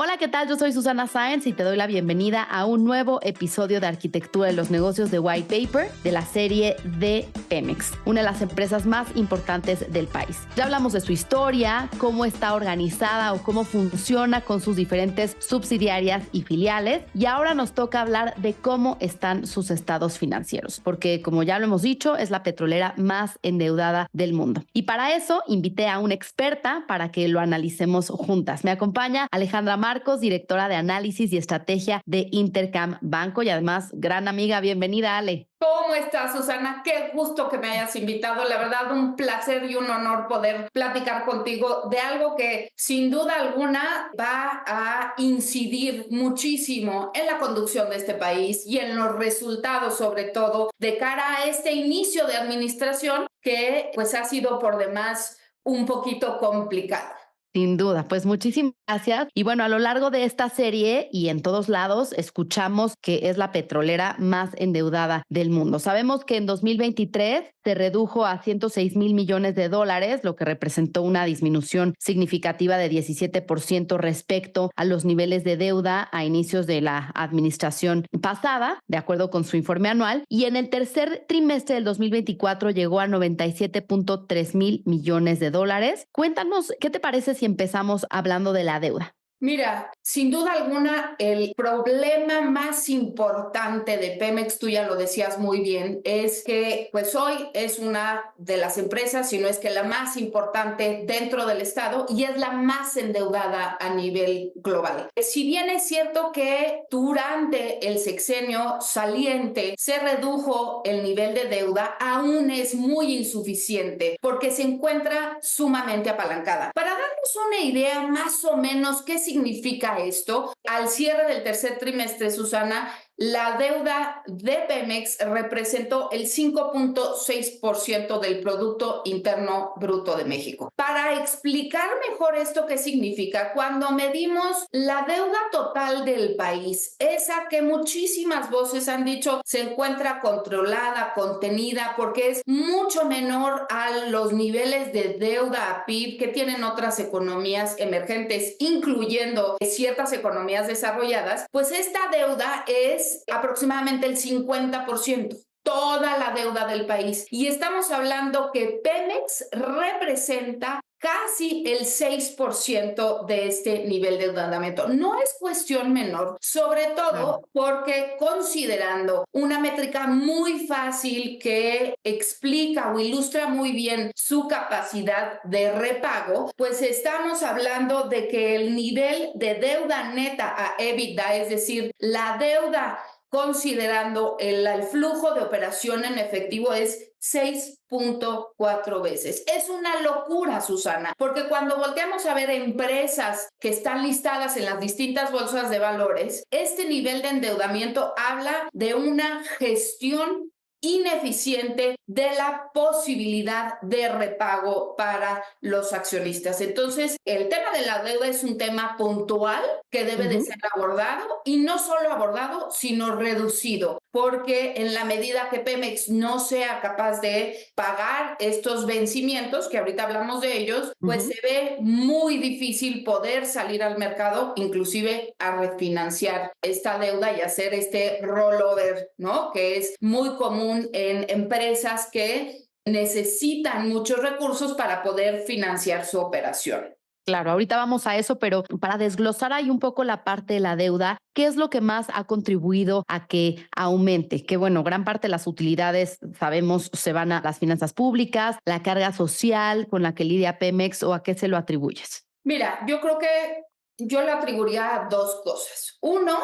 Hola, ¿qué tal? Yo soy Susana Sáenz y te doy la bienvenida a un nuevo episodio de Arquitectura de los Negocios de White Paper de la serie de Pemex, una de las empresas más importantes del país. Ya hablamos de su historia, cómo está organizada o cómo funciona con sus diferentes subsidiarias y filiales, y ahora nos toca hablar de cómo están sus estados financieros, porque como ya lo hemos dicho, es la petrolera más endeudada del mundo. Y para eso invité a una experta para que lo analicemos juntas. Me acompaña Alejandra Marcos, directora de análisis y estrategia de Intercam Banco y además gran amiga. Bienvenida, Ale. ¿Cómo estás, Susana? Qué gusto que me hayas invitado. La verdad, un placer y un honor poder platicar contigo de algo que sin duda alguna va a incidir muchísimo en la conducción de este país y en los resultados, sobre todo, de cara a este inicio de administración que pues ha sido por demás un poquito complicado. Sin duda, pues muchísimas gracias. Y bueno, a lo largo de esta serie y en todos lados escuchamos que es la petrolera más endeudada del mundo. Sabemos que en 2023 se redujo a 106 mil millones de dólares, lo que representó una disminución significativa de 17% respecto a los niveles de deuda a inicios de la administración pasada, de acuerdo con su informe anual. Y en el tercer trimestre del 2024 llegó a 97.3 mil millones de dólares. Cuéntanos, ¿qué te parece si empezamos hablando de la deuda? Mira, sin duda alguna, el problema más importante de Pemex, tú ya lo decías muy bien, es que pues hoy es una de las empresas, si no es que la más importante dentro del Estado y es la más endeudada a nivel global. Si bien es cierto que durante el sexenio saliente se redujo el nivel de deuda, aún es muy insuficiente porque se encuentra sumamente apalancada. Para darnos una idea más o menos qué significa esto, al cierre del tercer trimestre, Susana, la deuda de Pemex representó el 5.6% del Producto Interno Bruto de México. Para explicar mejor esto qué significa, cuando medimos la deuda total del país, esa que muchísimas voces han dicho se encuentra controlada, contenida, porque es mucho menor a los niveles de deuda a PIB que tienen otras economías emergentes, incluyendo ciertas economías desarrolladas, pues esta deuda es aproximadamente el 50%. Toda la deuda del país. Y estamos hablando que Pemex representa casi el 6% de este nivel de endeudamiento. No es cuestión menor, sobre todo porque considerando una métrica muy fácil que explica o ilustra muy bien su capacidad de repago, pues estamos hablando de que el nivel de deuda neta a EBITDA, es decir, la deuda considerando el flujo de operación en efectivo, es 6.4 veces. Es una locura, Susana, porque cuando volteamos a ver empresas que están listadas en las distintas bolsas de valores, este nivel de endeudamiento habla de una gestión ineficiente de la posibilidad de repago para los accionistas. Entonces, el tema de la deuda es un tema puntual que debe de ser abordado y no solo abordado, sino reducido, porque en la medida que Pemex no sea capaz de pagar estos vencimientos, que ahorita hablamos de ellos, pues se ve muy difícil poder salir al mercado, inclusive a refinanciar esta deuda y hacer este rollover, ¿no? Que es muy común en empresas que necesitan muchos recursos para poder financiar su operación. Claro, ahorita vamos a eso, pero para desglosar ahí un poco la parte de la deuda, ¿qué es lo que más ha contribuido a que aumente? Que bueno, gran parte de las utilidades, sabemos, se van a las finanzas públicas, la carga social con la que lidia Pemex, ¿o a qué se lo atribuyes? Mira, yo creo que yo le atribuiría a dos cosas. Uno,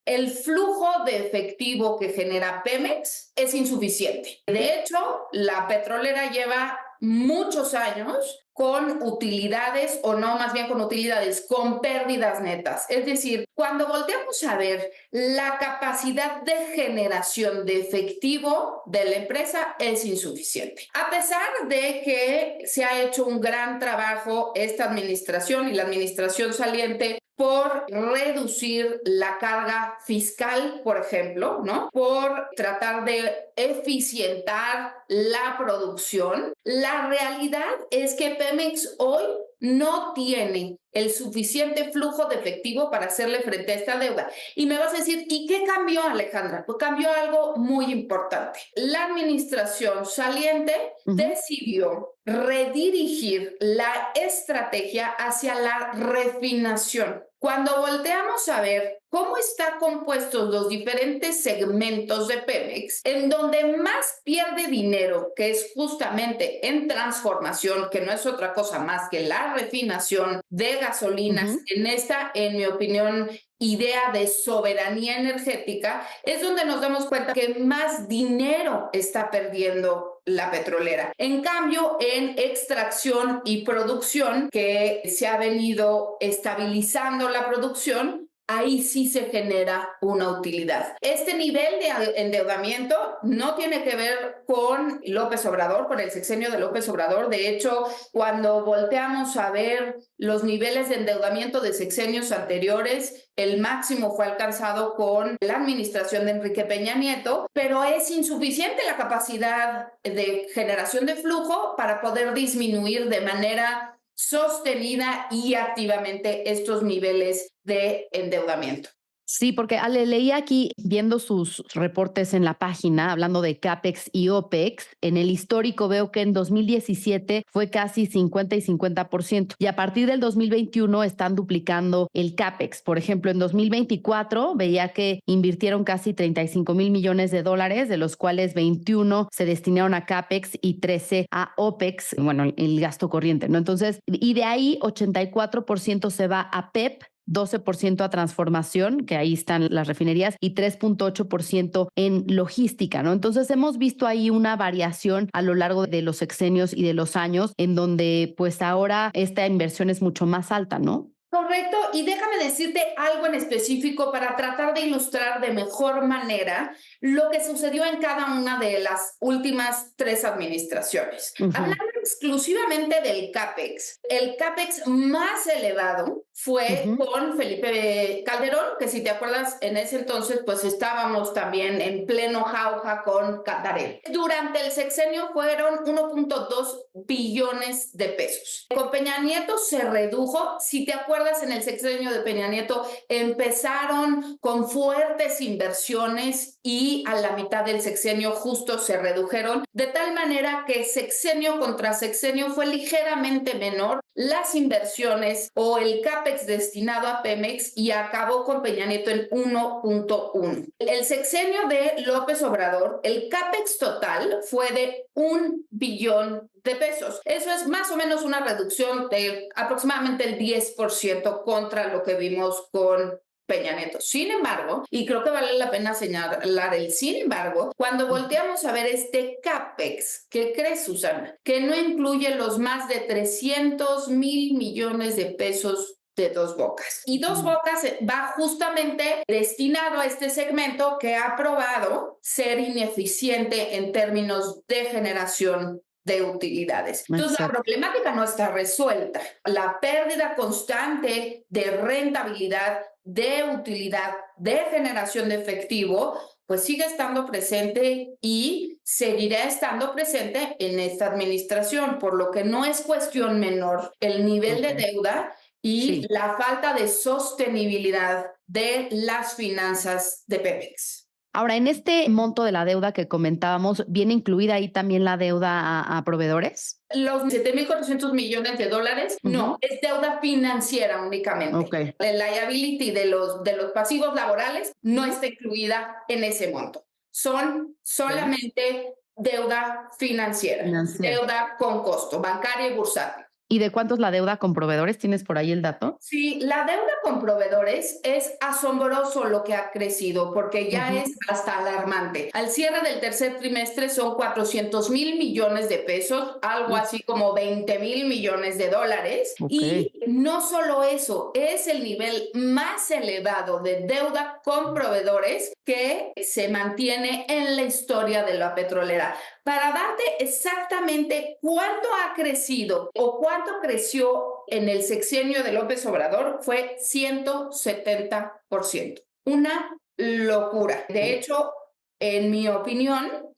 el flujo de efectivo que genera Pemex es insuficiente. De hecho, la petrolera lleva muchos años con utilidades, o no, más bien con utilidades, con pérdidas netas. Es decir, cuando volteamos a ver la capacidad de generación de efectivo de la empresa es insuficiente. A pesar de que se ha hecho un gran trabajo esta administración y la administración saliente por reducir la carga fiscal, por ejemplo, ¿no? Por tratar de eficientar la producción. La realidad es que Pemex hoy no tiene el suficiente flujo de efectivo para hacerle frente a esta deuda. Y me vas a decir, ¿y qué cambió, Alejandra? Pues cambió algo muy importante. La administración saliente decidió redirigir la estrategia hacia la refinación. Cuando volteamos a ver cómo están compuestos los diferentes segmentos de Pemex, en donde más pierde dinero, que es justamente en transformación, que no es otra cosa más que la refinación de gasolinas, en esta, en mi opinión, idea de soberanía energética, es donde nos damos cuenta que más dinero está perdiendo la petrolera. En cambio, en extracción y producción, que se ha venido estabilizando la producción, ahí sí se genera una utilidad. Este nivel de endeudamiento no tiene que ver con López Obrador, con el sexenio de López Obrador. De hecho, cuando volteamos a ver los niveles de endeudamiento de sexenios anteriores, el máximo fue alcanzado con la administración de Enrique Peña Nieto, pero es insuficiente la capacidad de generación de flujo para poder disminuir de manera sostenida y activamente estos niveles de endeudamiento. Sí, porque Ale, leí aquí, viendo sus reportes en la página, hablando de CAPEX y OPEX, en el histórico veo que en 2017 fue casi 50 y 50%, y a partir del 2021 están duplicando el CAPEX. Por ejemplo, en 2024 veía que invirtieron casi 35 mil millones de dólares, de los cuales 21 se destinaron a CAPEX y 13 a OPEX, bueno, el gasto corriente, ¿no? Entonces, y de ahí 84% se va a PEP, 12% a transformación, que ahí están las refinerías, y 3.8% en logística, ¿no? Entonces hemos visto ahí una variación a lo largo de los sexenios y de los años, en donde pues ahora esta inversión es mucho más alta, ¿no? Correcto, y déjame decirte algo en específico para tratar de ilustrar de mejor manera lo que sucedió en cada una de las últimas 3 administraciones. Hablando exclusivamente del CAPEX, el CAPEX más elevado fue con Felipe Calderón, que si te acuerdas, en ese entonces pues estábamos también en pleno jauja con Cantarell. Durante el sexenio fueron 1.2 billones de pesos. Con Peña Nieto se redujo, si te acuerdas, en el sexenio de Peña Nieto empezaron con fuertes inversiones y a la mitad del sexenio justo se redujeron, de tal manera que sexenio contra sexenio fue ligeramente menor las inversiones o el CAPEX destinado a Pemex, y acabó con Peña Nieto en 1.1. El sexenio de López Obrador, el CAPEX total fue de 1 billón de pesos. Eso es más o menos una reducción de aproximadamente el 10% contra lo que vimos con Peña Nieto. Sin embargo, y creo que vale la pena señalar el sin embargo, cuando volteamos a ver este CAPEX, ¿qué crees, Susana? Que no incluye los más de 300 mil millones de pesos de Dos Bocas. Y Dos Bocas va justamente destinado a este segmento que ha probado ser ineficiente en términos de generación de utilidades. Entonces, la problemática no está resuelta. La pérdida constante de rentabilidad, de utilidad, de generación de efectivo, pues sigue estando presente y seguirá estando presente en esta administración, por lo que no es cuestión menor el nivel de deuda y la falta de sostenibilidad de las finanzas de Pemex. Ahora, en este monto de la deuda que comentábamos, ¿viene incluida ahí también la deuda a proveedores? Los 7.400 millones de dólares, no, es deuda financiera únicamente. El liability de los pasivos laborales no está incluida en ese monto. Son solamente deuda financiera, deuda con costo, bancaria y bursátil. ¿Y de cuánto es la deuda con proveedores? ¿Tienes por ahí el dato? Sí, la deuda con proveedores es asombroso lo que ha crecido, porque ya es hasta alarmante. Al cierre del tercer trimestre son 400 mil millones de pesos, algo así como 20 mil millones de dólares. Y no solo eso, es el nivel más elevado de deuda con proveedores que se mantiene en la historia de la petrolera. Para darte exactamente cuánto ha crecido o cuánto creció en el sexenio de López Obrador, fue 170%. Una locura. De hecho, en mi opinión,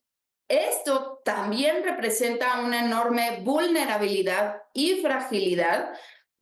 esto también representa una enorme vulnerabilidad y fragilidad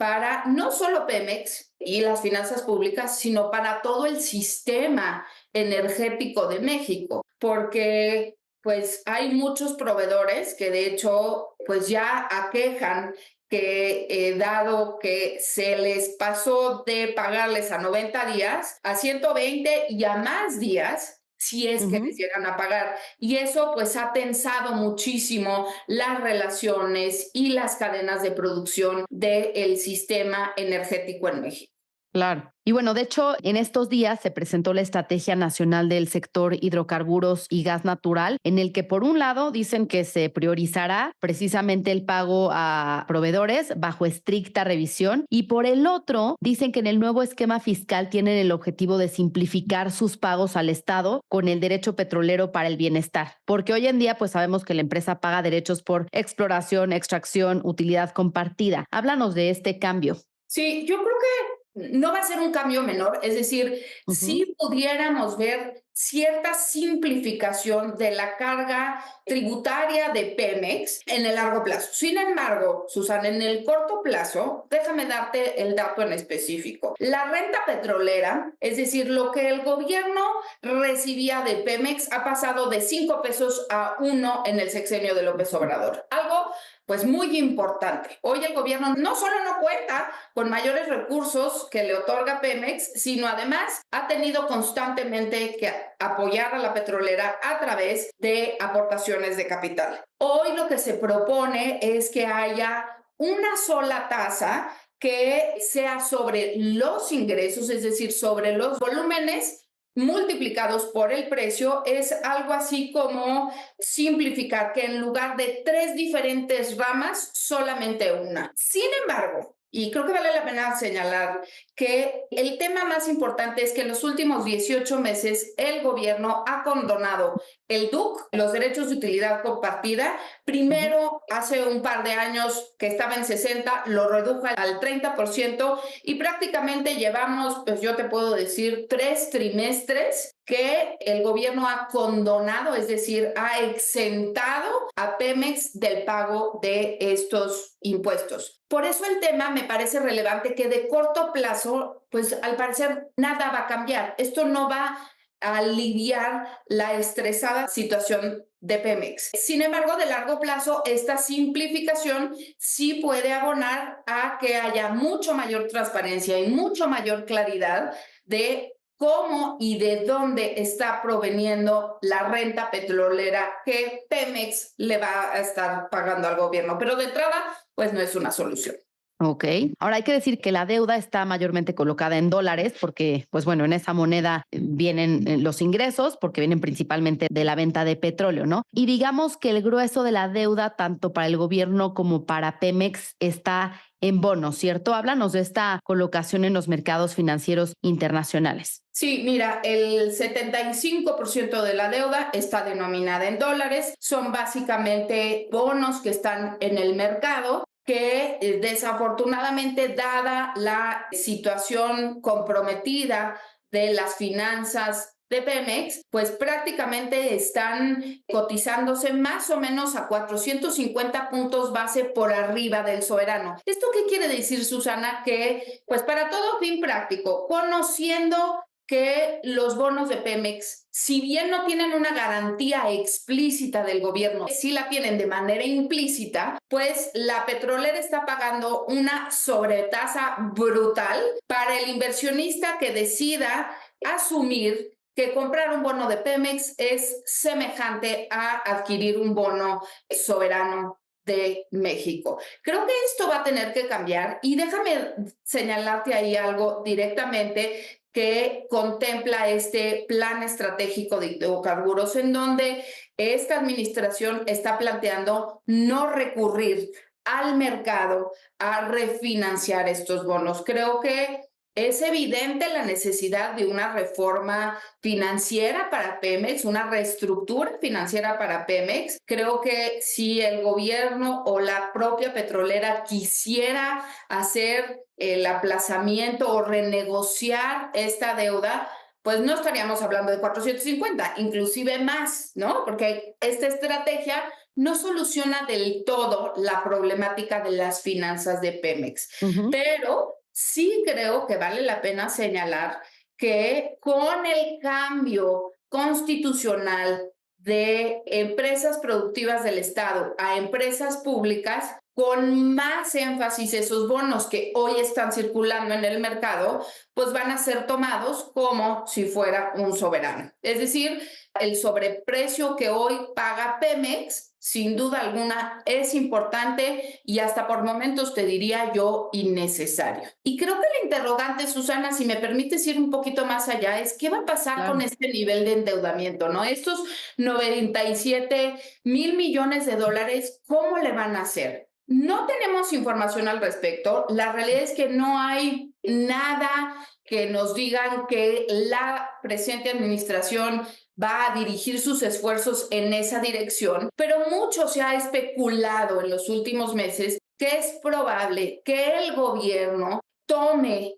para no solo Pemex y las finanzas públicas, sino para todo el sistema energético de México, porque pues hay muchos proveedores que de hecho pues ya aquejan que dado que se les pasó de pagarles a 90 días, a 120 y a más días, si es que les llegan a pagar. Y eso pues ha tensado muchísimo las relaciones y las cadenas de producción del sistema energético en México. Claro. Y bueno, de hecho, en estos días se presentó la Estrategia Nacional del Sector Hidrocarburos y Gas Natural, en el que por un lado dicen que se priorizará precisamente el pago a proveedores bajo estricta revisión y por el otro dicen que en el nuevo esquema fiscal tienen el objetivo de simplificar sus pagos al Estado con el derecho petrolero para el bienestar. Porque hoy en día pues sabemos que la empresa paga derechos por exploración, extracción, utilidad compartida. Háblanos de este cambio. Sí, yo creo que no va a ser un cambio menor, es decir, si pudiéramos ver cierta simplificación de la carga tributaria de Pemex en el largo plazo. Sin embargo, Susana, en el corto plazo, déjame darte el dato en específico. La renta petrolera, es decir, lo que el gobierno recibía de Pemex ha pasado de 5 pesos a 1 en el sexenio de López Obrador. Algo pues muy importante. Hoy el gobierno no solo no cuenta con mayores recursos que le otorga Pemex, sino además ha tenido constantemente que apoyar a la petrolera a través de aportaciones de capital. Hoy lo que se propone es que haya una sola tasa que sea sobre los ingresos, es decir, sobre los volúmenes multiplicados por el precio. Es algo así como simplificar que en lugar de 3 diferentes ramas, solamente una. Sin embargo, y creo que vale la pena señalar que el tema más importante es que en los últimos 18 meses el gobierno ha condonado el DUC, los derechos de utilidad compartida. Primero, hace un par de años que estaba en 60, lo redujo al 30% y prácticamente llevamos, pues yo te puedo decir, 3 trimestres que el gobierno ha condonado, es decir, ha exentado a Pemex del pago de estos impuestos. Por eso el tema me parece relevante que de corto plazo, pues al parecer nada va a cambiar. Esto no va a aliviar la estresada situación de Pemex. Sin embargo, de largo plazo, esta simplificación sí puede abonar a que haya mucho mayor transparencia y mucho mayor claridad de cómo y de dónde está proveniendo la renta petrolera que Pemex le va a estar pagando al gobierno. Pero de entrada, pues no es una solución. Ok. Ahora hay que decir que la deuda está mayormente colocada en dólares porque, pues bueno, en esa moneda vienen los ingresos porque vienen principalmente de la venta de petróleo, ¿no? Y digamos que el grueso de la deuda, tanto para el gobierno como para Pemex, está en bonos, ¿cierto? Háblanos de esta colocación en los mercados financieros internacionales. Sí, mira, el 75% de la deuda está denominada en dólares. Son básicamente bonos que están en el mercado que desafortunadamente, dada la situación comprometida de las finanzas de Pemex, pues prácticamente están cotizándose más o menos a 450 puntos base por arriba del soberano. ¿Esto qué quiere decir, Susana? Que pues para todo fin práctico, conociendo que los bonos de Pemex, si bien no tienen una garantía explícita del gobierno, sí la tienen de manera implícita, pues la petrolera está pagando una sobretasa brutal para el inversionista que decida asumir que comprar un bono de Pemex es semejante a adquirir un bono soberano de México. Creo que esto va a tener que cambiar y déjame señalarte ahí algo directamente que contempla este plan estratégico de hidrocarburos en donde esta administración está planteando no recurrir al mercado a refinanciar estos bonos. Creo que es evidente la necesidad de una reforma financiera para Pemex, una reestructura financiera para Pemex. Creo que si el gobierno o la propia petrolera quisiera hacer el aplazamiento o renegociar esta deuda, pues no estaríamos hablando de 450, inclusive más, ¿no? Porque esta estrategia no soluciona del todo la problemática de las finanzas de Pemex, pero sí creo que vale la pena señalar que con el cambio constitucional de empresas productivas del Estado a empresas públicas, con más énfasis esos bonos que hoy están circulando en el mercado, pues van a ser tomados como si fuera un soberano. Es decir, el sobreprecio que hoy paga Pemex, sin duda alguna, es importante y hasta por momentos te diría yo innecesario. Y creo que la interrogante, Susana, si me permites ir un poquito más allá, es qué va a pasar con este nivel de endeudamiento, ¿no? Estos 97,000 millones de dólares, ¿cómo le van a hacer? No tenemos información al respecto. La realidad es que no hay nada que nos digan que la presente administración va a dirigir sus esfuerzos en esa dirección, pero mucho se ha especulado en los últimos meses que es probable que el gobierno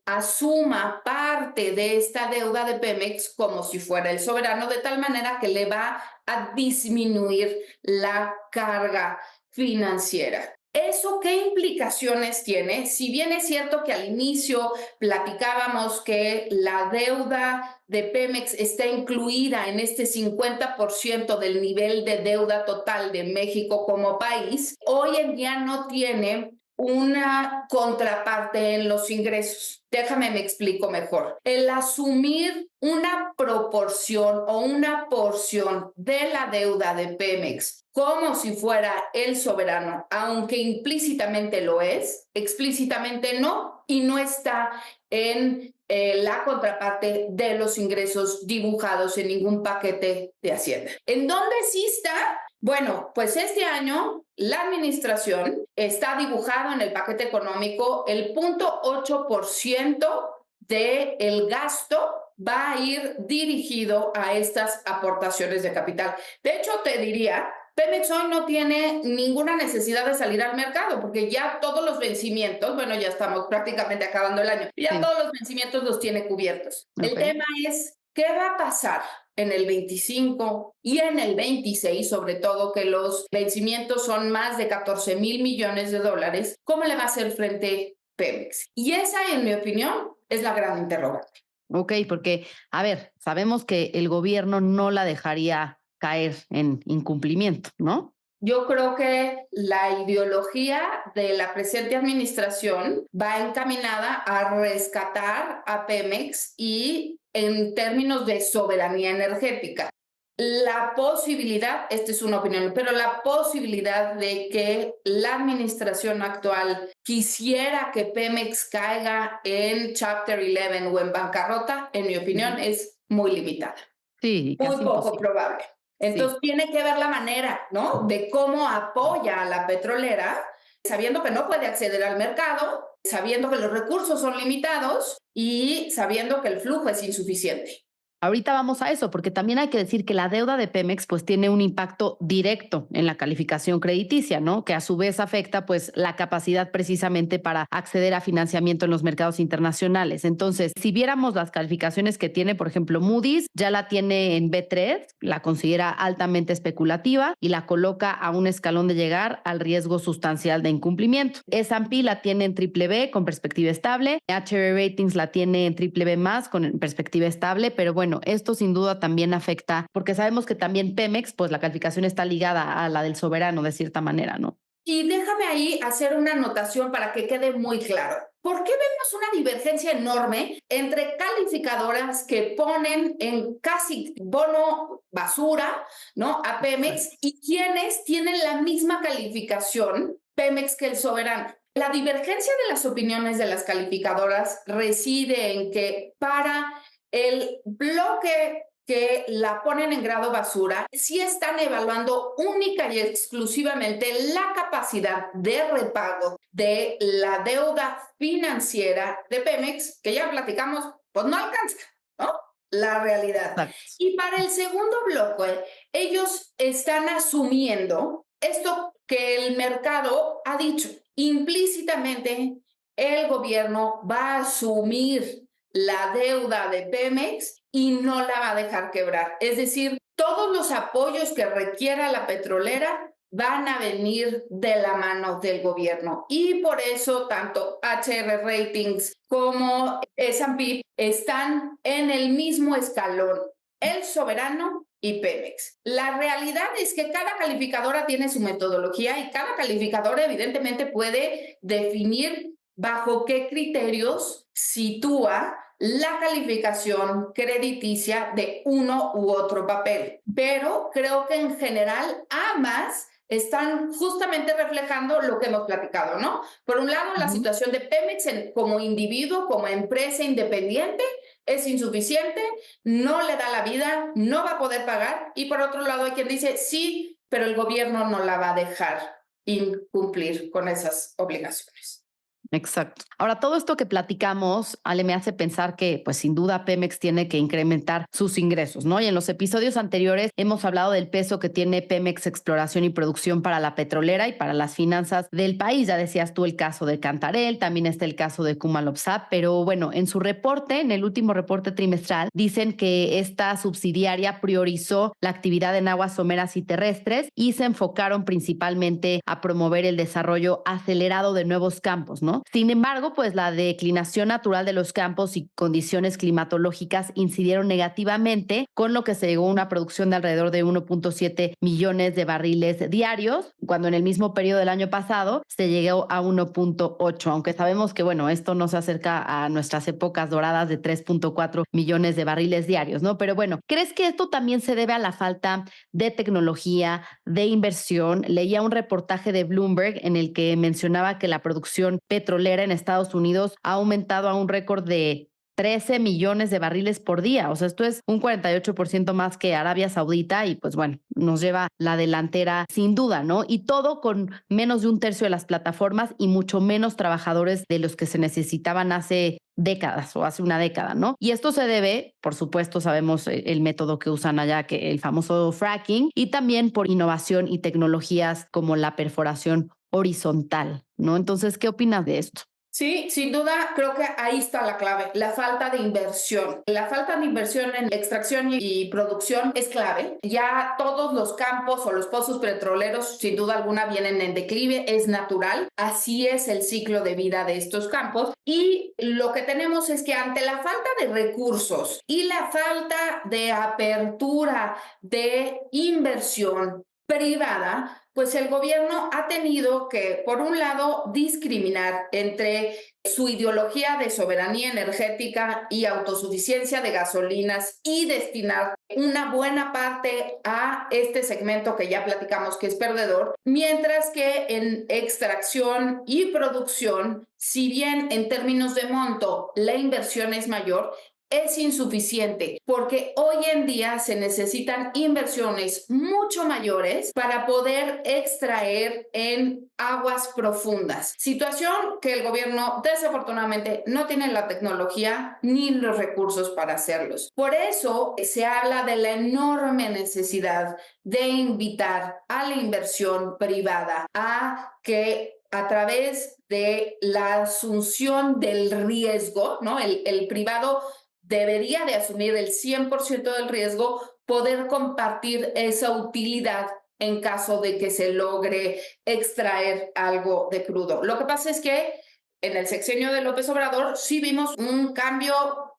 asuma parte de esta deuda de Pemex como si fuera el soberano, de tal manera que le va a disminuir la carga financiera. ¿Eso qué implicaciones tiene? Si bien es cierto que al inicio platicábamos que la deuda de Pemex está incluida en este 50% del nivel de deuda total de México como país, hoy en día no tiene una contraparte en los ingresos. Déjame me explico mejor. El asumir una proporción o una porción de la deuda de Pemex como si fuera el soberano, aunque implícitamente lo es, explícitamente no, y no está en la contraparte de los ingresos dibujados en ningún paquete de Hacienda. ¿En dónde sí está? Bueno, pues este año la administración está dibujado en el paquete económico el 0.8% del gasto va a ir dirigido a estas aportaciones de capital. De hecho, te diría, Pemex hoy no tiene ninguna necesidad de salir al mercado porque ya todos los vencimientos, bueno, ya estamos prácticamente acabando el año, ya todos los vencimientos los tiene cubiertos. El tema es, ¿qué va a pasar en el 25 y en el 26, sobre todo que los vencimientos son más de 14,000 millones de dólares? ¿Cómo le va a hacer frente Pemex? Y esa, en mi opinión, es la gran interrogante. Ok, porque, a ver, sabemos que el gobierno no la dejaría caer en incumplimiento, ¿no? Yo creo que la ideología de la presente administración va encaminada a rescatar a Pemex y en términos de soberanía energética. La posibilidad, esta es una opinión, pero la posibilidad de que la administración actual quisiera que Pemex caiga en Chapter 11 o en bancarrota, en mi opinión, es muy limitada. Sí, muy poco probable. Entonces tiene que ver la manera, ¿no? De cómo apoya a la petrolera, sabiendo que no puede acceder al mercado, sabiendo que los recursos son limitados y sabiendo que el flujo es insuficiente. Ahorita vamos a eso, porque también hay que decir que la deuda de Pemex pues tiene un impacto directo en la calificación crediticia, ¿no? Que a su vez afecta pues la capacidad precisamente para acceder a financiamiento en los mercados internacionales. Entonces, si viéramos las calificaciones que tiene, por ejemplo, Moody's ya la tiene en B3, la considera altamente especulativa y la coloca a un escalón de llegar al riesgo sustancial de incumplimiento. S&P la tiene en BBB con perspectiva estable, HR Ratings la tiene en BBB+, con perspectiva estable, pero bueno, esto sin duda también afecta, porque sabemos que también Pemex, pues la calificación está ligada a la del soberano de cierta manera, ¿no? Y déjame ahí hacer una anotación para que quede muy claro. ¿Por qué vemos una divergencia enorme entre calificadoras que ponen en casi bono basura, ¿no? A Pemex y quienes tienen la misma calificación Pemex que el soberano? La divergencia de las opiniones de las calificadoras reside en que para el bloque que la ponen en grado basura, sí están evaluando única y exclusivamente la capacidad de repago de la deuda financiera de Pemex, que ya platicamos, pues no alcanza, ¿no? La realidad. Exacto. Y para el segundo bloque, ellos están asumiendo esto que el mercado ha dicho. Implícitamente, el gobierno va a asumir la deuda de Pemex y no la va a dejar quebrar. Es decir, todos los apoyos que requiera la petrolera van a venir de la mano del gobierno. Y por eso tanto HR Ratings como S&P están en el mismo escalón, el soberano y Pemex. La realidad es que cada calificadora tiene su metodología y cada calificadora evidentemente puede definir bajo qué criterios sitúa la calificación crediticia de uno u otro papel. Pero creo que en general ambas están justamente reflejando lo que hemos platicado, ¿no? Por un lado, la situación de Pemex como individuo, como empresa independiente, es insuficiente, no le da la vida, no va a poder pagar. Y por otro lado, hay quien dice, sí, pero el gobierno no la va a dejar incumplir con esas obligaciones. Exacto. Ahora, todo esto que platicamos, Ale, me hace pensar que, pues sin duda, Pemex tiene que incrementar sus ingresos, ¿no? Y en los episodios anteriores hemos hablado del peso que tiene Pemex Exploración y Producción para la petrolera y para las finanzas del país. Ya decías tú el caso de Cantarell, también está el caso de Kumalopsat, pero bueno, en su reporte, en el último reporte trimestral, dicen que esta subsidiaria priorizó la actividad en aguas someras y terrestres y se enfocaron principalmente a promover el desarrollo acelerado de nuevos campos, ¿no? Sin embargo, pues la declinación natural de los campos y condiciones climatológicas incidieron negativamente, con lo que se llegó a una producción de alrededor de 1.7 millones de barriles diarios, cuando en el mismo periodo del año pasado se llegó a 1.8, aunque sabemos que, bueno, esto no se acerca a nuestras épocas doradas de 3.4 millones de barriles diarios, ¿no? Pero bueno, ¿crees que esto también se debe a la falta de tecnología, de inversión? Leía un reportaje de Bloomberg en el que mencionaba que la producción petrolera en Estados Unidos ha aumentado a un récord de 13 millones de barriles por día. O sea, esto es un 48% más que Arabia Saudita y pues bueno, nos lleva la delantera sin duda, ¿no? Y todo con menos de un tercio de las plataformas y mucho menos trabajadores de los que se necesitaban hace décadas o hace una década, ¿no? Y esto se debe, por supuesto, sabemos el método que usan allá, que el famoso fracking, y también por innovación y tecnologías como la perforación horizontal, ¿no? Entonces, ¿qué opinas de esto? Sí, sin duda, creo que ahí está la clave, la falta de inversión. La falta de inversión en extracción y producción es clave. Ya todos los campos o los pozos petroleros, sin duda alguna, vienen en declive, es natural. Así es el ciclo de vida de estos campos. Y lo que tenemos es que ante la falta de recursos y la falta de apertura de inversión privada, pues el gobierno ha tenido que, por un lado, discriminar entre su ideología de soberanía energética y autosuficiencia de gasolinas y destinar una buena parte a este segmento que ya platicamos que es perdedor, mientras que en extracción y producción, si bien en términos de monto la inversión es mayor, es insuficiente porque hoy en día se necesitan inversiones mucho mayores para poder extraer en aguas profundas. Situación que el gobierno desafortunadamente no tiene la tecnología ni los recursos para hacerlos. Por eso se habla de la enorme necesidad de invitar a la inversión privada a que a través de la asunción del riesgo, ¿no? El privado debería de asumir el 100% del riesgo, poder compartir esa utilidad en caso de que se logre extraer algo de crudo. Lo que pasa es que en el sexenio de López Obrador sí vimos un cambio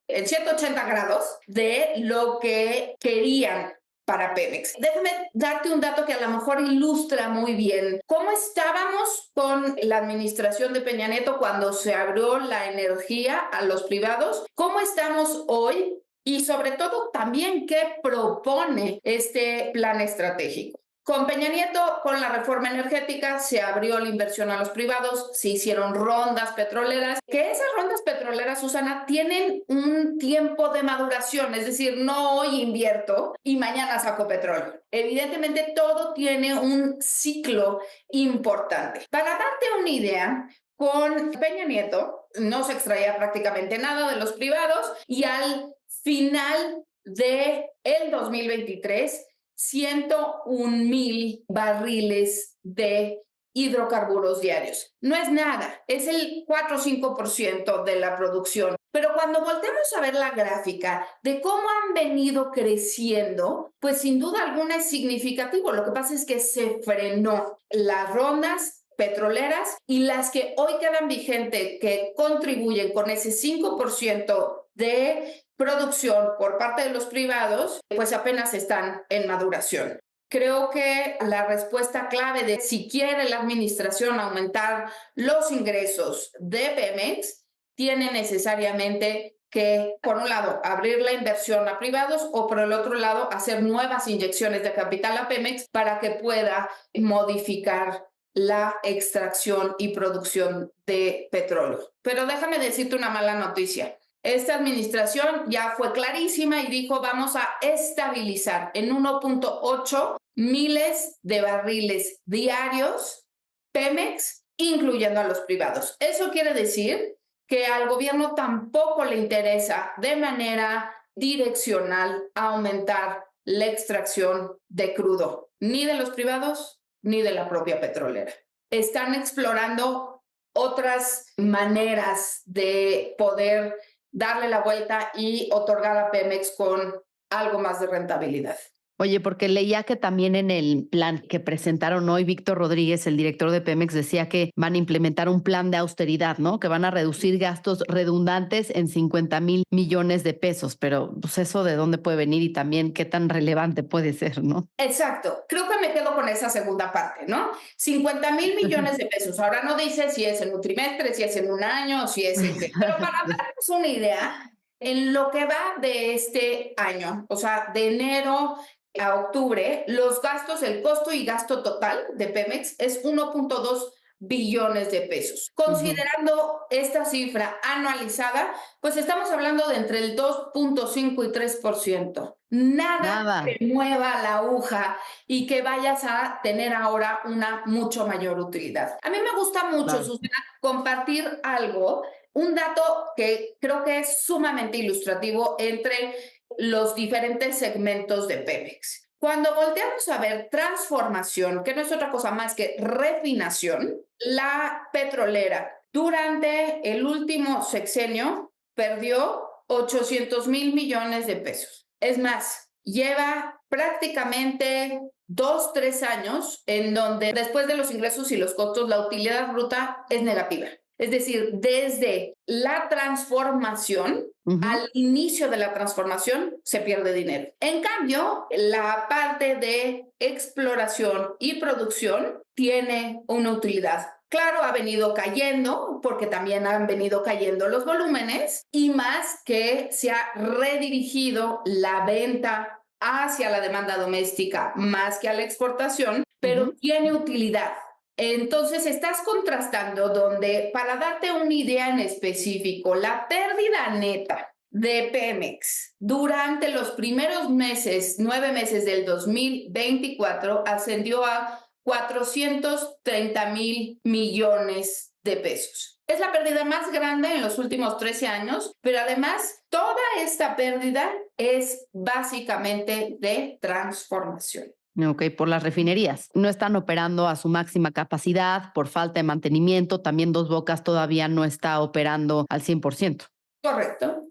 en 180 grados de lo que querían para Pemex. Déjame darte un dato que a lo mejor ilustra muy bien cómo estábamos con la administración de Peña Nieto cuando se abrió la energía a los privados, cómo estamos hoy y sobre todo también qué propone este plan estratégico. Con Peña Nieto, con la reforma energética, se abrió la inversión a los privados, se hicieron rondas petroleras, que esas rondas petroleras, Susana, tienen un tiempo de maduración, es decir, no hoy invierto y mañana saco petróleo. Evidentemente, todo tiene un ciclo importante. Para darte una idea, con Peña Nieto no se extraía prácticamente nada de los privados y al final del 2023, 101,000 barriles de hidrocarburos diarios. No es nada, es el 4 o 5% de la producción. Pero cuando volteamos a ver la gráfica de cómo han venido creciendo, pues sin duda alguna es significativo. Lo que pasa es que se frenó las rondas petroleras y las que hoy quedan vigentes, que contribuyen con ese 5% de producción por parte de los privados, pues apenas están en maduración. Creo que la respuesta clave de si quiere la administración aumentar los ingresos de Pemex tiene necesariamente que, por un lado, abrir la inversión a privados o, por el otro lado, hacer nuevas inyecciones de capital a Pemex para que pueda modificar la extracción y producción de petróleo. Pero déjame decirte una mala noticia. Esta administración ya fue clarísima y dijo vamos a estabilizar en 1.8 miles de barriles diarios Pemex, incluyendo a los privados. Eso quiere decir que al gobierno tampoco le interesa de manera direccional aumentar la extracción de crudo, ni de los privados ni de la propia petrolera. Están explorando otras maneras de poder darle la vuelta y otorgar a Pemex con algo más de rentabilidad. Oye, porque leía que también en el plan que presentaron hoy, Víctor Rodríguez, el director de Pemex, decía que van a implementar un plan de austeridad, ¿no? Que van a reducir gastos redundantes en 50,000 millones de pesos, pero pues eso de dónde puede venir y también qué tan relevante puede ser, ¿no? Exacto, creo que me quedo con esa segunda parte, ¿no? 50,000 millones de pesos. Ahora no dice si es en un trimestre, si es en un año, si es en... Pero para darnos una idea, en lo que va de este año, o sea, de enero a octubre, los gastos, el costo y gasto total de Pemex es 1.2 billones de pesos. Considerando esta cifra anualizada, pues estamos hablando de entre el 2.5 y 3%. Nada que mueva la aguja y que vayas a tener ahora una mucho mayor utilidad. A mí me gusta mucho, Susana, compartir algo, un dato que creo que es sumamente ilustrativo entre los diferentes segmentos de Pemex. Cuando volteamos a ver transformación, que no es otra cosa más que refinación, la petrolera durante el último sexenio perdió 800,000 millones de pesos. Es más, lleva prácticamente 2-3 años en donde después de los ingresos y los costos, la utilidad bruta es negativa. Es decir, desde la transformación al inicio de la transformación se pierde dinero. En cambio, la parte de exploración y producción tiene una utilidad. Claro, ha venido cayendo porque también han venido cayendo los volúmenes y más que se ha redirigido la venta hacia la demanda doméstica más que a la exportación, pero tiene utilidad. Entonces estás contrastando donde, para darte una idea en específico, la pérdida neta de Pemex durante los primeros meses, 9 meses del 2024, ascendió a 430,000 millones de pesos. Es la pérdida más grande en los últimos 13 años, pero además toda esta pérdida es básicamente de transformación. Ok, por las refinerías. No están operando a su máxima capacidad por falta de mantenimiento. También Dos Bocas todavía no está operando al 100%. Correcto.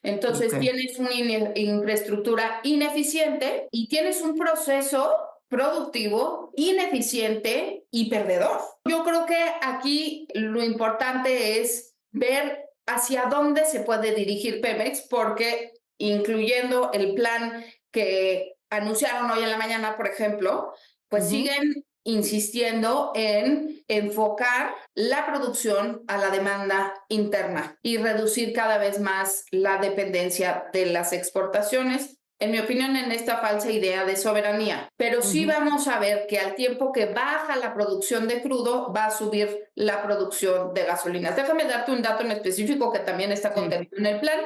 Entonces tienes una infraestructura ineficiente y tienes un proceso productivo ineficiente y perdedor. Yo creo que aquí lo importante es ver hacia dónde se puede dirigir Pemex, porque incluyendo el plan que anunciaron hoy en la mañana, por ejemplo, pues siguen insistiendo en enfocar la producción a la demanda interna y reducir cada vez más la dependencia de las exportaciones, en mi opinión, en esta falsa idea de soberanía. Pero sí vamos a ver que al tiempo que baja la producción de crudo, va a subir la producción de gasolinas. Déjame darte un dato en específico que también está contenido en el plan.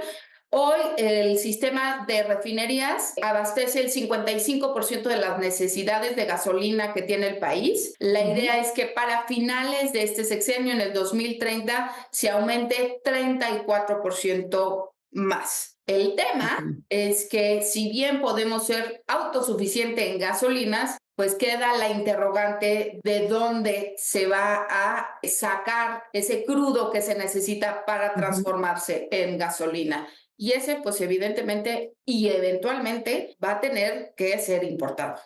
Hoy el sistema de refinerías abastece el 55% de las necesidades de gasolina que tiene el país. La idea es que para finales de este sexenio, en el 2030, se aumente 34% más. El tema es que si bien podemos ser autosuficientes en gasolinas, pues queda la interrogante de dónde se va a sacar ese crudo que se necesita para transformarse en gasolina. Y ese, pues evidentemente y eventualmente va a tener que ser importado.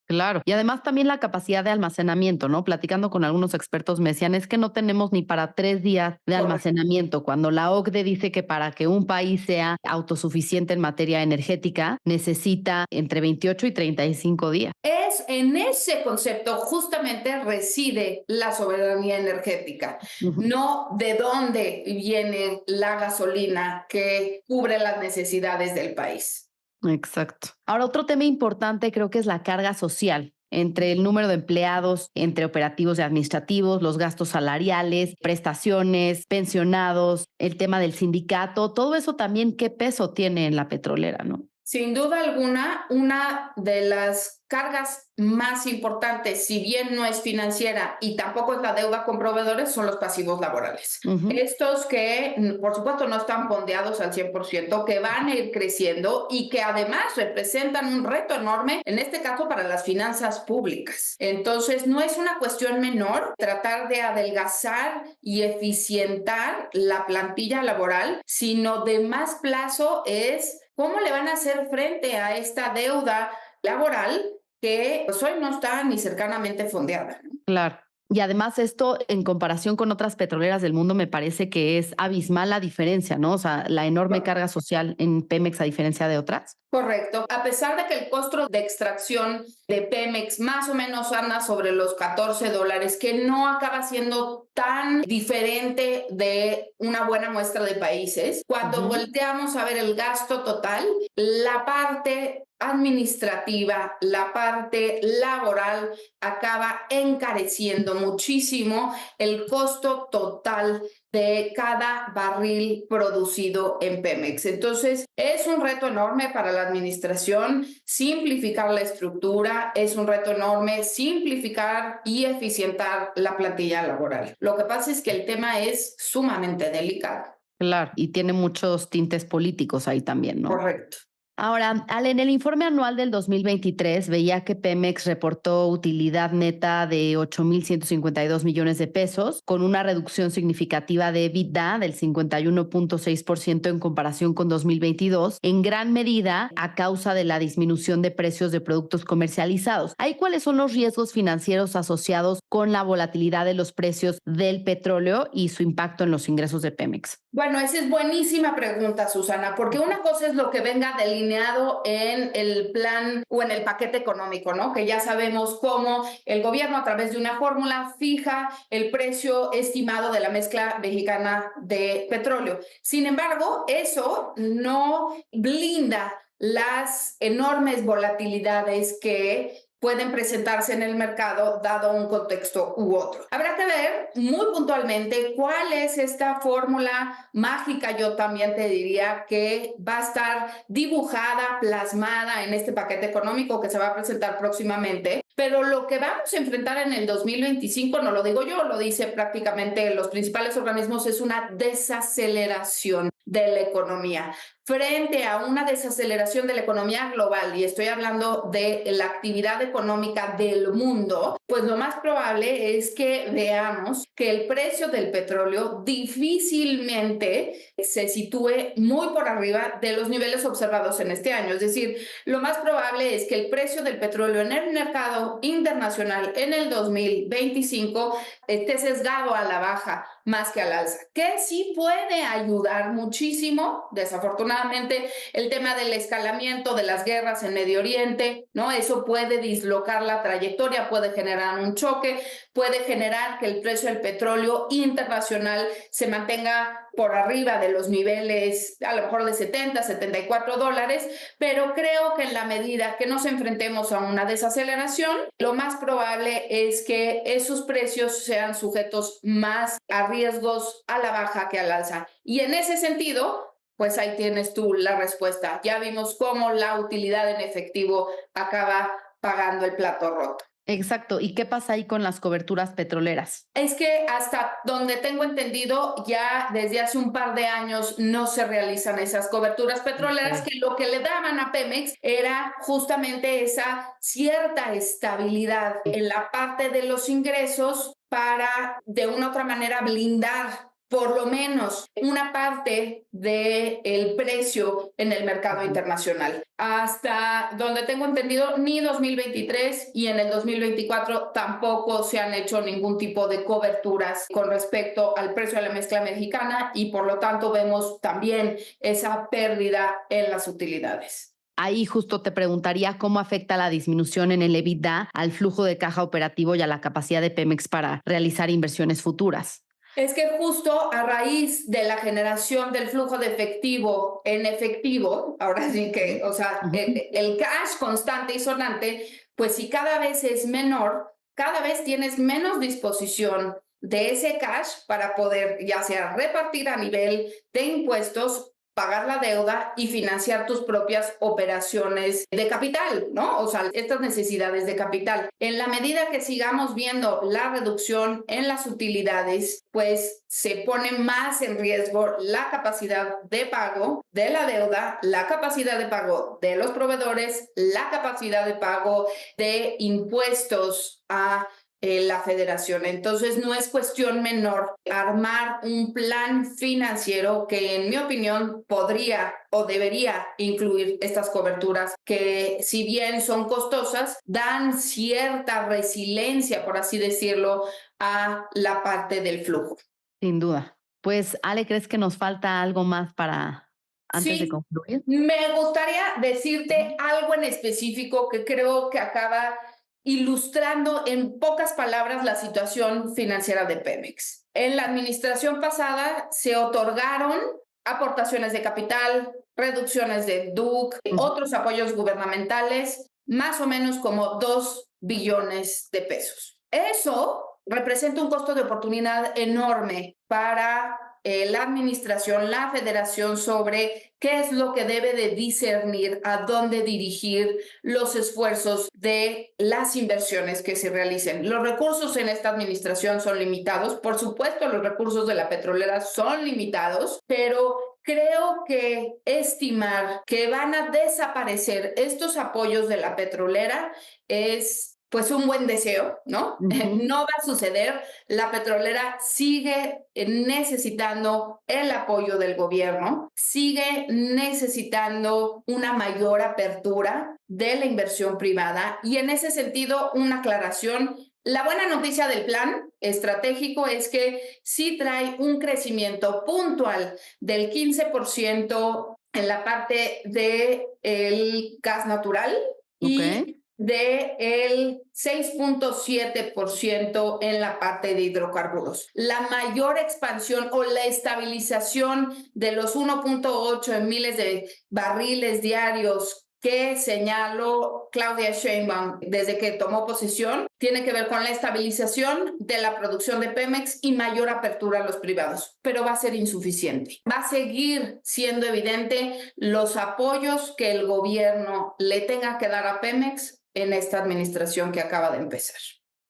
Claro. Y además también la capacidad de almacenamiento, ¿no? Platicando con algunos expertos me decían, es que no tenemos ni para 3 días de Correcto. almacenamiento, cuando la OCDE dice que para que un país sea autosuficiente en materia energética, necesita entre 28 y 35 días. Es en ese concepto justamente reside la soberanía energética, no de dónde viene la gasolina que cubre las necesidades del país. Exacto. Ahora, otro tema importante creo que es la carga social entre el número de empleados, entre operativos y administrativos, los gastos salariales, prestaciones, pensionados, el tema del sindicato, todo eso también, ¿qué peso tiene en la petrolera, no? Sin duda alguna, una de las cargas más importantes, si bien no es financiera y tampoco es la deuda con proveedores, son los pasivos laborales. Estos que, por supuesto, no están fondeados al 100%, que van a ir creciendo y que además representan un reto enorme, en este caso para las finanzas públicas. Entonces, no es una cuestión menor tratar de adelgazar y eficientar la plantilla laboral, sino de más plazo es ¿cómo le van a hacer frente a esta deuda laboral que pues, hoy no está ni cercanamente fondeada? Claro. Y además esto, en comparación con otras petroleras del mundo, me parece que es abismal la diferencia, ¿no? O sea, la enorme carga social en Pemex a diferencia de otras. Correcto. A pesar de que el costo de extracción de Pemex más o menos anda sobre los $14, que no acaba siendo tan diferente de una buena muestra de países, cuando volteamos a ver el gasto total, la parte administrativa, la parte laboral acaba encareciendo muchísimo el costo total de cada barril producido en Pemex. Entonces, es un reto enorme para la administración simplificar la estructura, es un reto enorme simplificar y eficientar la plantilla laboral. Lo que pasa es que el tema es sumamente delicado. Claro, y tiene muchos tintes políticos ahí también, ¿no? Correcto. Ahora, Ale, en el informe anual del 2023 veía que Pemex reportó utilidad neta de 8,152 millones de pesos, con una reducción significativa de EBITDA del 51,6% en comparación con 2022, en gran medida a causa de la disminución de precios de productos comercializados. ¿Ahí cuáles son los riesgos financieros asociados con la volatilidad de los precios del petróleo y su impacto en los ingresos de Pemex? Bueno, esa es buenísima pregunta, Susana, porque una cosa es lo que venga delineado en el plan o en el paquete económico, ¿no? Que ya sabemos cómo el gobierno a través de una fórmula fija el precio estimado de la mezcla mexicana de petróleo. Sin embargo, eso no blinda las enormes volatilidades que pueden presentarse en el mercado dado un contexto u otro. Habrá que ver muy puntualmente cuál es esta fórmula mágica, yo también te diría, que va a estar dibujada, plasmada en este paquete económico que se va a presentar próximamente. Pero lo que vamos a enfrentar en el 2025, no lo digo yo, lo dice prácticamente los principales organismos, es una desaceleración de la economía. Frente a una desaceleración de la economía global, y estoy hablando de la actividad económica del mundo, pues lo más probable es que veamos que el precio del petróleo difícilmente se sitúe muy por arriba de los niveles observados en este año. Es decir, lo más probable es que el precio del petróleo en el mercado internacional en el 2025 esté sesgado a la baja más que al alza, que sí puede ayudar muchísimo, desafortunadamente, el tema del escalamiento de las guerras en Medio Oriente, ¿no? Eso puede dislocar la trayectoria, puede generar un choque, puede generar que el precio del petróleo internacional se mantenga por arriba de los niveles a lo mejor de $70, $74, pero creo que en la medida que nos enfrentemos a una desaceleración, lo más probable es que esos precios sean sujetos más a riesgos a la baja que al alza. Y en ese sentido, pues ahí tienes tú la respuesta. Ya vimos cómo la utilidad en efectivo acaba pagando el plato roto. Exacto. ¿Y qué pasa ahí con las coberturas petroleras? Es que hasta donde tengo entendido, ya desde hace un par de años no se realizan esas coberturas petroleras, Ok. que lo que le daban a Pemex era justamente esa cierta estabilidad en la parte de los ingresos para, de una u otra manera, blindar por lo menos una parte del precio en el mercado internacional. Hasta donde tengo entendido, ni 2023 y en el 2024 tampoco se han hecho ningún tipo de coberturas con respecto al precio de la mezcla mexicana y por lo tanto vemos también esa pérdida en las utilidades. Ahí justo te preguntaría cómo afecta la disminución en el EBITDA al flujo de caja operativo y a la capacidad de Pemex para realizar inversiones futuras. Es que justo a raíz de la generación del flujo de efectivo en efectivo, ahora sí que, o sea, el cash constante y sonante, pues si cada vez es menor, cada vez tienes menos disposición de ese cash para poder ya sea repartir a nivel de impuestos, pagar la deuda y financiar tus propias operaciones de capital, ¿no? O sea, estas necesidades de capital. En la medida que sigamos viendo la reducción en las utilidades, pues se pone más en riesgo la capacidad de pago de la deuda, la capacidad de pago de los proveedores, la capacidad de pago de impuestos a la federación. Entonces, no es cuestión menor armar un plan financiero que, en mi opinión, podría o debería incluir estas coberturas que, si bien son costosas, dan cierta resiliencia, por así decirlo, a la parte del flujo. Sin duda. Pues, Ale, ¿crees que nos falta algo más para antes de Sí, concluir? me gustaría decirte algo en específico que creo que acaba ilustrando en pocas palabras la situación financiera de Pemex. En la administración pasada se otorgaron aportaciones de capital, reducciones de DUC, otros apoyos gubernamentales, más o menos como 2 billones de pesos. Eso representa un costo de oportunidad enorme para la administración, la federación, sobre qué es lo que debe de discernir, a dónde dirigir los esfuerzos de las inversiones que se realicen. Los recursos en esta administración son limitados, por supuesto los recursos de la petrolera son limitados, pero creo que estimar que van a desaparecer estos apoyos de la petrolera es pues un buen deseo, ¿no? No va a suceder. La petrolera sigue necesitando el apoyo del gobierno, sigue necesitando una mayor apertura de la inversión privada y, en ese sentido, una aclaración. La buena noticia del plan estratégico es que sí trae un crecimiento puntual del 15% en la parte del gas natural y del 6.7% en la parte de hidrocarburos. La mayor expansión o la estabilización de los 1.8 en miles de barriles diarios que señaló Claudia Sheinbaum desde que tomó posesión, tiene que ver con la estabilización de la producción de Pemex y mayor apertura a los privados, pero va a ser insuficiente. Va a seguir siendo evidente los apoyos que el gobierno le tenga que dar a Pemex en esta administración que acaba de empezar.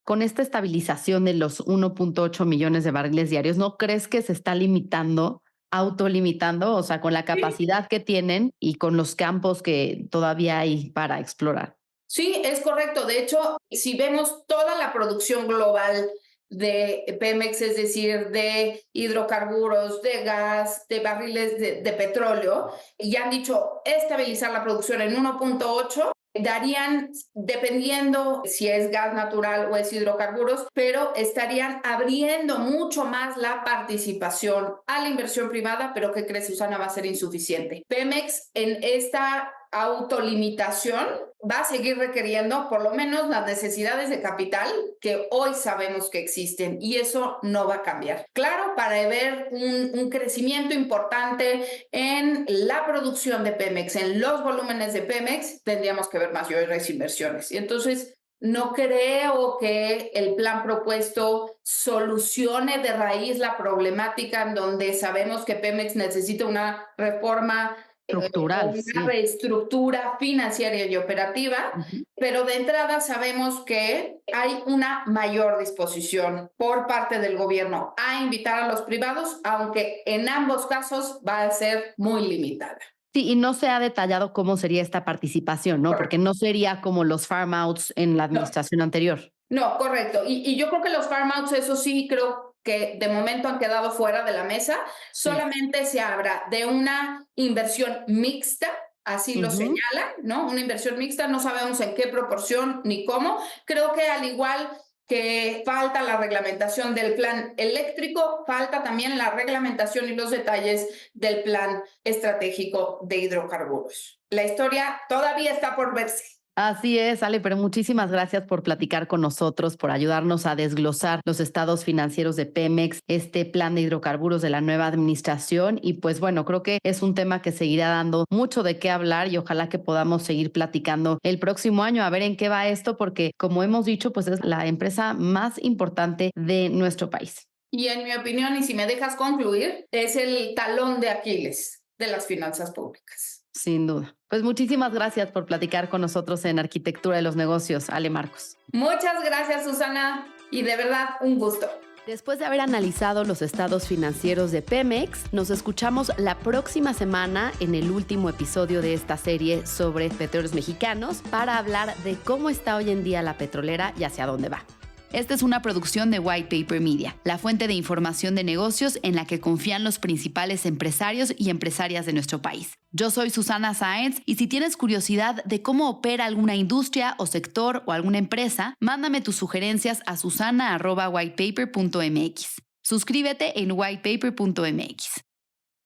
Con esta estabilización de los 1.8 millones de barriles diarios, ¿no crees que se está limitando, autolimitando, o sea, con la capacidad que tienen y con los campos que todavía hay para explorar? Sí, es correcto. De hecho, si vemos toda la producción global de Pemex, es decir, de hidrocarburos, de gas, de barriles de petróleo, y han dicho estabilizar la producción en 1.8, darían, dependiendo si es gas natural o es hidrocarburos, pero estarían abriendo mucho más la participación a la inversión privada, pero ¿qué crees, Susana? Va a ser insuficiente. Pemex, en esta autolimitación, va a seguir requiriendo por lo menos las necesidades de capital que hoy sabemos que existen, y eso no va a cambiar. Claro, para ver un crecimiento importante en la producción de Pemex, en los volúmenes de Pemex, tendríamos que ver mayores inversiones. Y entonces no creo que el plan propuesto solucione de raíz la problemática, en donde sabemos que Pemex necesita una reforma estructural, sí. una reestructura financiera y operativa, pero de entrada sabemos que hay una mayor disposición por parte del gobierno a invitar a los privados, aunque en ambos casos va a ser muy limitada. Sí, y no se ha detallado cómo sería esta participación, ¿no? Porque no sería como los farm outs en la administración anterior. No, correcto. Y yo creo que los farm outs, eso sí, creo que de momento han quedado fuera de la mesa. Solamente se habla de una inversión mixta, así lo señalan, ¿no? Una inversión mixta, no sabemos en qué proporción ni cómo. Creo que al igual que falta la reglamentación del plan eléctrico, falta también la reglamentación y los detalles del plan estratégico de hidrocarburos. La historia todavía está por verse. Así es, Ale, pero muchísimas gracias por platicar con nosotros, por ayudarnos a desglosar los estados financieros de Pemex, este plan de hidrocarburos de la nueva administración. Y pues bueno, creo que es un tema que seguirá dando mucho de qué hablar y ojalá que podamos seguir platicando el próximo año a ver en qué va esto, porque como hemos dicho, pues es la empresa más importante de nuestro país. Y en mi opinión, y si me dejas concluir, es el talón de Aquiles de las finanzas públicas. Sin duda. Pues muchísimas gracias por platicar con nosotros en Arquitectura de los Negocios, Ale Marcos. Muchas gracias, Susana, y de verdad, un gusto. Después de haber analizado los estados financieros de Pemex, nos escuchamos la próxima semana en el último episodio de esta serie sobre petróleos mexicanos para hablar de cómo está hoy en día la petrolera y hacia dónde va. Esta es una producción de White Paper Media, la fuente de información de negocios en la que confían los principales empresarios y empresarias de nuestro país. Yo soy Susana Sáenz y si tienes curiosidad de cómo opera alguna industria o sector o alguna empresa, mándame tus sugerencias a susana@whitepaper.mx. Suscríbete en whitepaper.mx.